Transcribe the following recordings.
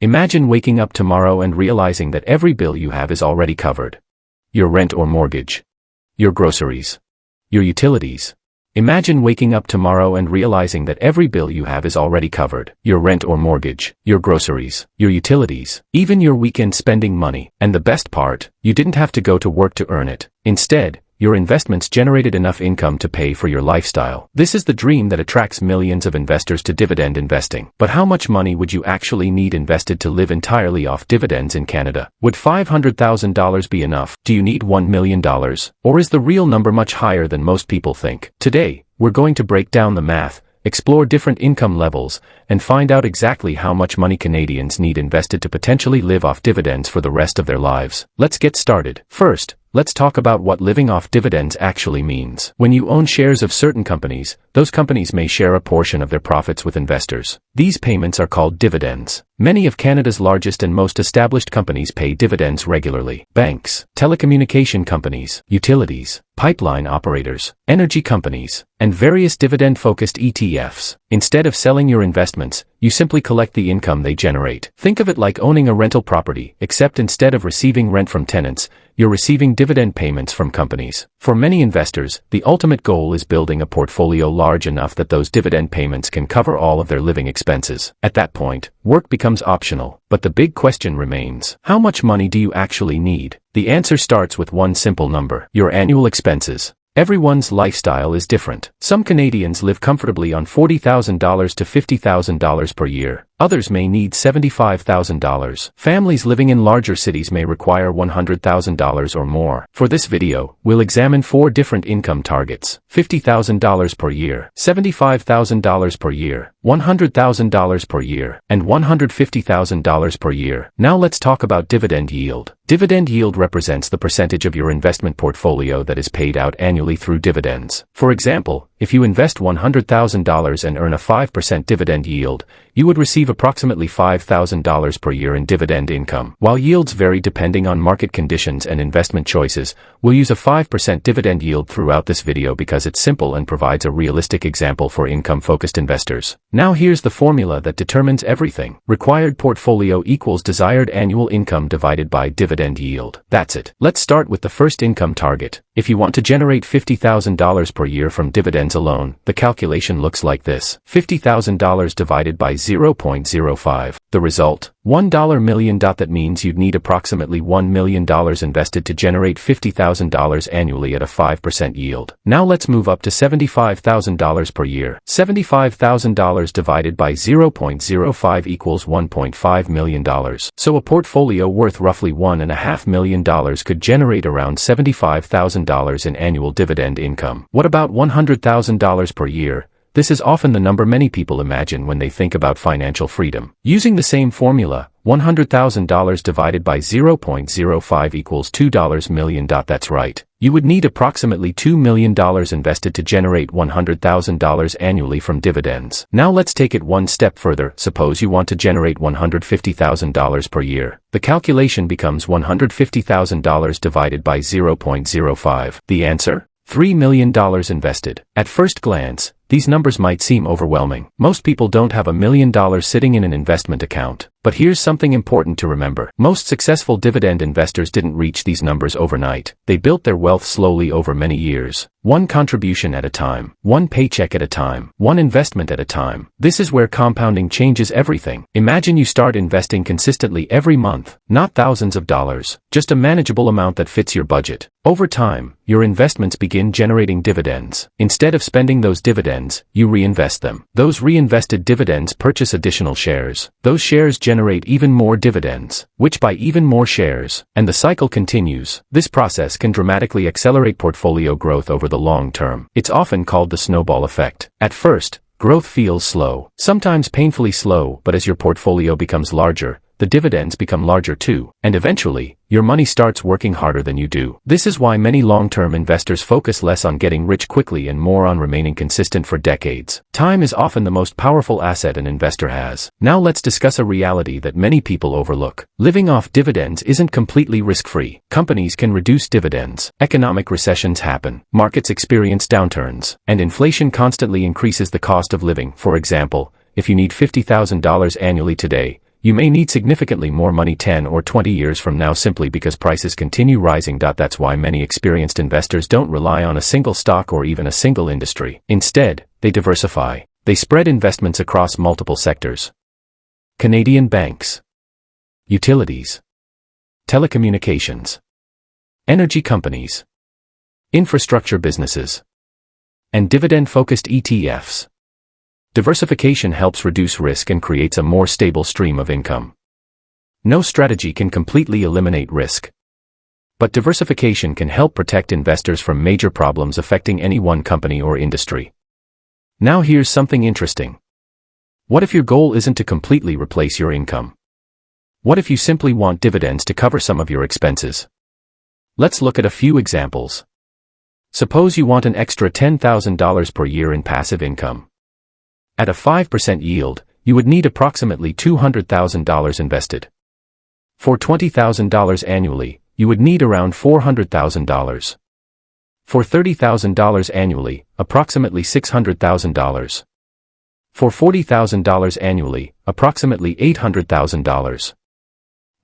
Imagine waking up tomorrow and realizing that every bill you have is already covered. Your rent or mortgage. Your groceries. Your utilities. Imagine waking up tomorrow and realizing that every bill you have is already covered. Your rent or mortgage, your groceries, your utilities, even your weekend spending money. And the best part, you didn't have to go to work to earn it. Instead, your investments generated enough income to pay for your lifestyle. This is the dream that attracts millions of investors to dividend investing. But how much money would you actually need invested to live entirely off dividends in Canada? Would $500,000 be enough? Do you need $1 million? Or is the real number much higher than most people think? Today, we're going to break down the math, explore different income levels, and find out exactly how much money Canadians need invested to potentially live off dividends for the rest of their lives. Let's get started. First, let's talk about what living off dividends actually means. When you own shares of certain companies, those companies may share a portion of their profits with investors. These payments are called dividends. Many of Canada's largest and most established companies pay dividends regularly. Banks, telecommunication companies, utilities, pipeline operators, energy companies, and various dividend-focused ETFs. Instead of selling your investments, you simply collect the income they generate. Think of it like owning a rental property, except instead of receiving rent from tenants, you're receiving dividend payments from companies. For many investors, the ultimate goal is building a portfolio large enough that those dividend payments can cover all of their living expenses. At that point, work becomes optional. But the big question remains, how much money do you actually need? The answer starts with one simple number: your annual expenses. Everyone's lifestyle is different. Some Canadians live comfortably on $40,000 to $50,000 per year. Others may need $75,000. Families living in larger cities may require $100,000 or more. For this video, we'll examine 4 different income targets: $50,000 per year, $75,000 per year, $100,000 per year, and $150,000 per year. Now let's talk about dividend yield. Dividend yield represents the percentage of your investment portfolio that is paid out annually through dividends. For example, if you invest $100,000 and earn a 5% dividend yield, you would receive approximately $5,000 per year in dividend income. While yields vary depending on market conditions and investment choices, we'll use a 5% dividend yield throughout this video because it's simple and provides a realistic example for income-focused investors. Now here's the formula that determines everything. Required portfolio equals desired annual income divided by dividend yield. That's it. Let's start with the first income target. If you want to generate $50,000 per year from dividends alone, the calculation looks like this: $50,000 divided by 0.05. The result? $1 million. That means you'd need approximately $1 million invested to generate $50,000 annually at a 5% yield. Now let's move up to $75,000 per year. $75,000 divided by 0.05 equals $1.5 million. So a portfolio worth roughly $1.5 million could generate around $75,000 in annual dividend income. What about $100,000 per year? This is often the number many people imagine when they think about financial freedom. Using the same formula, $100,000 divided by 0.05 equals $2 million. That's right. You would need approximately $2 million invested to generate $100,000 annually from dividends. Now let's take it one step further. Suppose you want to generate $150,000 per year. The calculation becomes $150,000 divided by 0.05. The answer? $3 million invested. At first glance, these numbers might seem overwhelming. Most people don't have $1 million sitting in an investment account. But here's something important to remember. Most successful dividend investors didn't reach these numbers overnight. They built their wealth slowly over many years. One contribution at a time. One paycheck at a time. One investment at a time. This is where compounding changes everything. Imagine you start investing consistently every month. Not thousands of dollars. Just a manageable amount that fits your budget. Over time, your investments begin generating dividends. Instead of spending those dividends, you reinvest them. Those reinvested dividends purchase additional shares. Those shares generate even more dividends, which buy even more shares, and the cycle continues. This process can dramatically accelerate portfolio growth over the long term. It's often called the snowball effect. At first, growth feels slow, sometimes painfully slow, but as your portfolio becomes larger, the dividends become larger too, and eventually, your money starts working harder than you do. This is why many long-term investors focus less on getting rich quickly and more on remaining consistent for decades. Time is often the most powerful asset an investor has. Now let's discuss a reality that many people overlook. Living off dividends isn't completely risk-free. Companies can reduce dividends. Economic recessions happen. Markets experience downturns. And inflation constantly increases the cost of living. For example, if you need $50,000 annually today, You may need significantly more money 10 or 20 years from now simply because prices continue rising. That's why many experienced investors don't rely on a single stock or even a single industry. Instead, they diversify. They spread investments across multiple sectors. Canadian banks, utilities, telecommunications, energy companies, infrastructure businesses, and dividend-focused ETFs. Diversification helps reduce risk and creates a more stable stream of income. No strategy can completely eliminate risk, but diversification can help protect investors from major problems affecting any one company or industry. Now here's something interesting. What if your goal isn't to completely replace your income? What if you simply want dividends to cover some of your expenses? Let's look at a few examples. Suppose you want an extra $10,000 per year in passive income. At a 5% yield, you would need approximately $200,000 invested. For $20,000 annually, you would need around $400,000. For $30,000 annually, approximately $600,000. For $40,000 annually, approximately $800,000.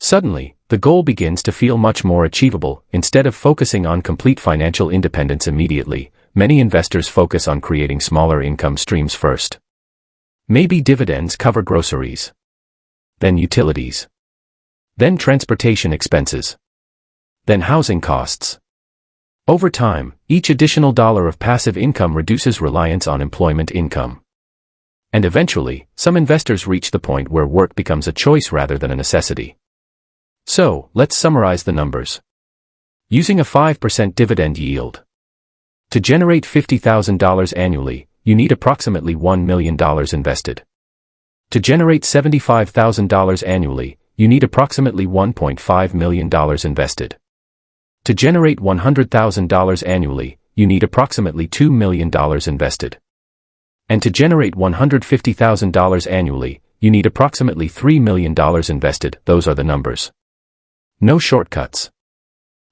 Suddenly, the goal begins to feel much more achievable. Instead of focusing on complete financial independence immediately, many investors focus on creating smaller income streams first. Maybe dividends cover groceries, then utilities, then transportation expenses, then housing costs. Over time, each additional dollar of passive income reduces reliance on employment income. And eventually, some investors reach the point where work becomes a choice rather than a necessity. So, let's summarize the numbers. Using a 5% dividend yield. To generate $50,000 annually, you need approximately $1 million invested. To generate $75,000 annually, you need approximately $1.5 million invested. To generate $100,000 annually, you need approximately $2 million invested. And to generate $150,000 annually, you need approximately $3 million invested. Those are the numbers. No shortcuts.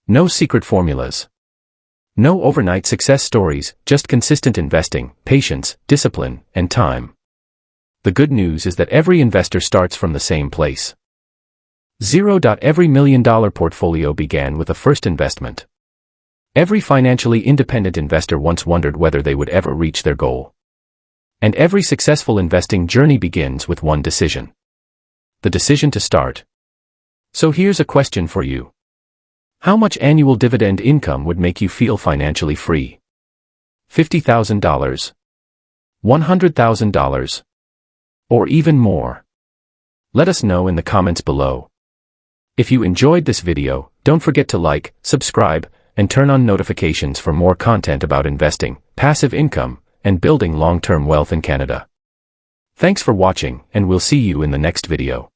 No secret formulas. No overnight success stories, just consistent investing, patience, discipline, and time. The good news is that every investor starts from the same place. Every $1 million portfolio began with a first investment. Every financially independent investor once wondered whether they would ever reach their goal. And every successful investing journey begins with one decision. The decision to start. So here's a question for you. How much annual dividend income would make you feel financially free? $50,000? $100,000? Or even more? Let us know in the comments below. If you enjoyed this video, don't forget to like, subscribe, and turn on notifications for more content about investing, passive income, and building long-term wealth in Canada. Thanks for watching, and we'll see you in the next video.